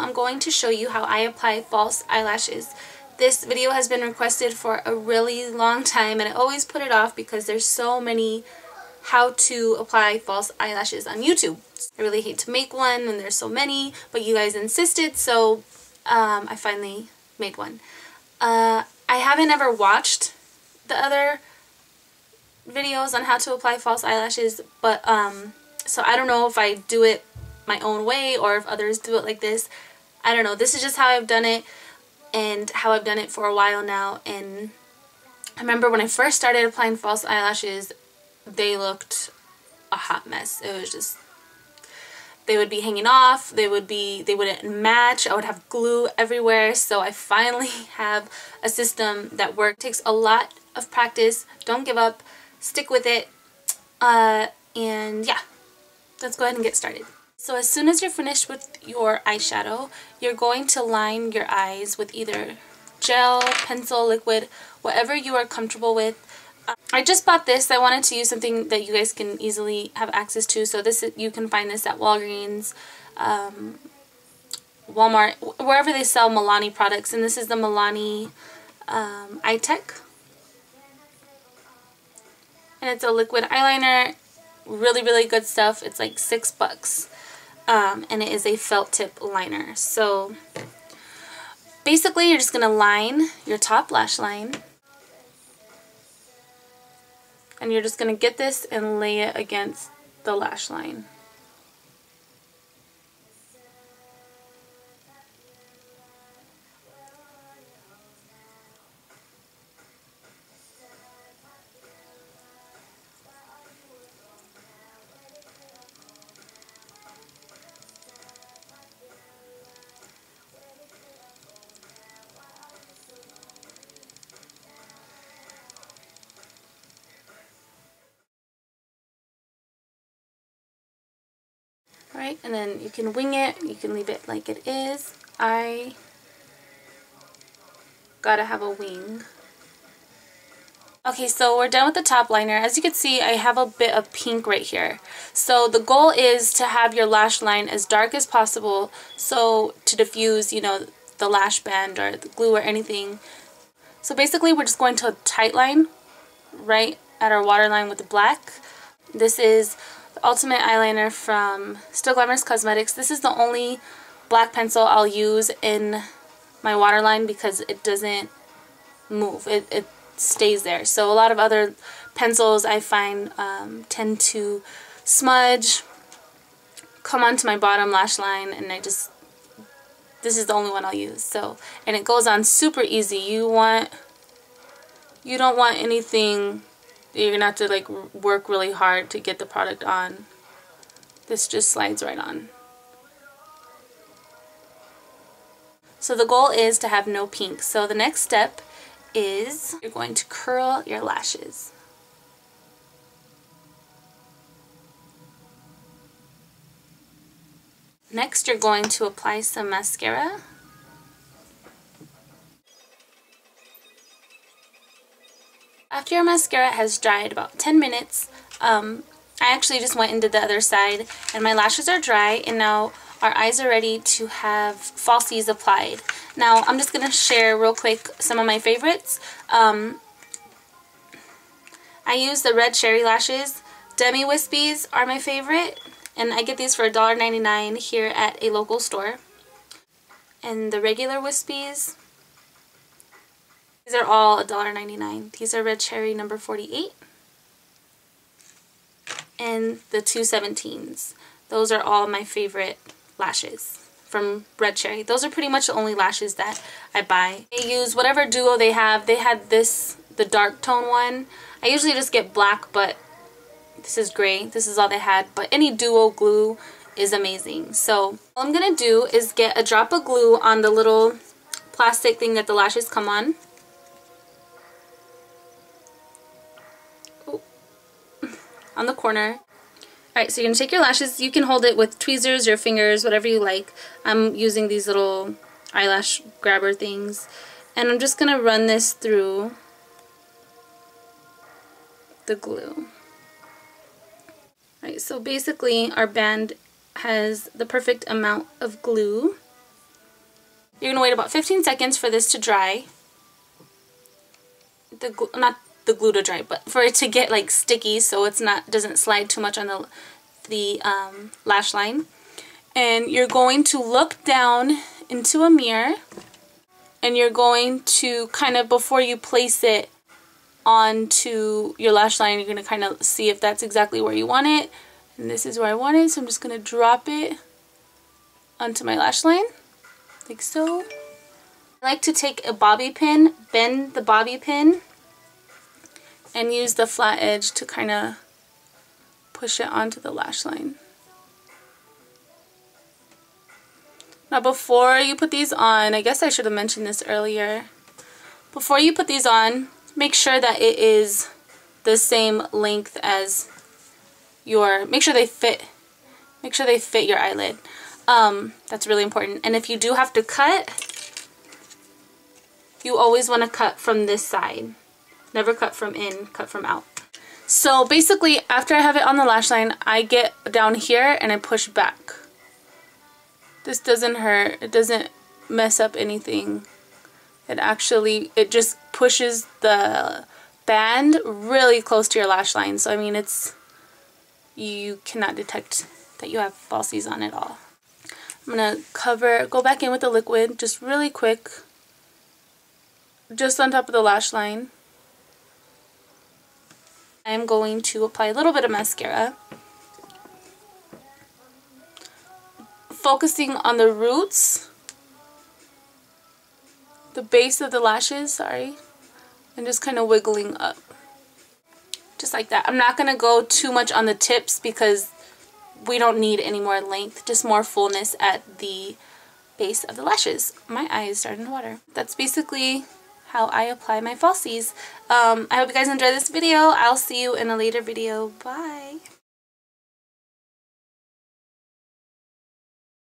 I'm going to show you how I apply false eyelashes. This video has been requested for a really long time, and I always put it off because there's so many how to apply false eyelashes on YouTube. I really hate to make one when there's so many, but you guys insisted, so I finally made one. I haven't ever watched the other videos on how to apply false eyelashes, but so I don't know if I do it my own way or if others do it like this. I don't know. This is just how I've done it and how I've done it for a while now. And I remember when I first started applying false eyelashes, they looked a hot mess. It was just, they would be hanging off, they wouldn't match, I would have glue everywhere. So I finally have a system that works. It takes a lot of practice. Don't give up, stick with it, and yeah, let's go ahead and get started. So as soon as you're finished with your eyeshadow, you're going to line your eyes with either gel, pencil, liquid, whatever you are comfortable with. I just bought this. I wanted to use something that you guys can easily have access to. So you can find this at Walgreens, Walmart, wherever they sell Milani products. And this is the Milani Eye Tech. And it's a liquid eyeliner. Really, really good stuff. It's like $6. And it is a felt tip liner. So basically you're just going to line your top lash line. And you're just going to get this and lay it against the lash line. Right, and then you can wing it, you can leave it like it is. I gotta have a wing. Okay, so we're done with the top liner. As you can see, I have a bit of pink right here. So the goal is to have your lash line as dark as possible, so to diffuse, you know, the lash band or the glue or anything. So basically we're just going to tight line right at our waterline with the black. This is Ultimate eyeliner from StillGlamorus Cosmetics. This is the only black pencil I'll use in my waterline because it doesn't move. It stays there. So a lot of other pencils I find tend to smudge, come onto my bottom lash line, and this is the only one I'll use. So, and it goes on super easy. You don't want anything. You're gonna have to like work really hard to get the product on. This just slides right on. So the goal is to have no pink. So the next step is you're going to curl your lashes. Next, you're going to apply some mascara. After your mascara has dried about 10 minutes, I actually just went and did the other side, and my lashes are dry, and now our eyes are ready to have falsies applied. Now, I'm just going to share real quick some of my favorites. I use the red cherry lashes. DWSPs are my favorite, and I get these for $1.99 here at a local store. And the regular wispies, these are all $1.99. These are red cherry number 48. And the 217s. Those are all my favorite lashes from red cherry. Those are pretty much the only lashes that I buy. I use whatever duo they have. They had this, the dark tone one. I usually just get black, but this is gray. This is all they had. But any duo glue is amazing. So all I'm going to do is get a drop of glue on the little plastic thing that the lashes come on. On the corner. Alright, so you're going to take your lashes. You can hold it with tweezers, your fingers, whatever you like. I'm using these little eyelash grabber things. And I'm just going to run this through the glue. Alright, so basically our band has the perfect amount of glue. You're going to wait about 15 seconds for this to dry. Not the glue to dry, but for it to get like sticky so it's not, doesn't slide too much on the lash line. And you're going to look down into a mirror, and you're going to kind of, before you place it onto your lash line, you're going to kind of see if that's exactly where you want it. And this is where I want it, so I'm just going to drop it onto my lash line, like so. I like to take a bobby pin, bend the bobby pin, and use the flat edge to kind of push it onto the lash line. Now before you put these on, I guess I should have mentioned this earlier. Before you put these on, make sure that it is the same length as your, make sure they fit your eyelid. That's really important. And if you do have to cut, you always want to cut from this side. Never cut from in, cut from out. So basically, after I have it on the lash line, I get down here and I push back. This doesn't hurt. It doesn't mess up anything. It just pushes the band really close to your lash line. So I mean, you cannot detect that you have falsies on at all. I'm gonna go back in with the liquid just really quick, just on top of the lash line. I'm going to apply a little bit of mascara, focusing on the roots, the base of the lashes, sorry, and just kind of wiggling up. Just like that. I'm not going to go too much on the tips because we don't need any more length, just more fullness at the base of the lashes. My eye is starting to water. That's basically how I apply my falsies. I hope you guys enjoyed this video. I'll see you in a later video. Bye!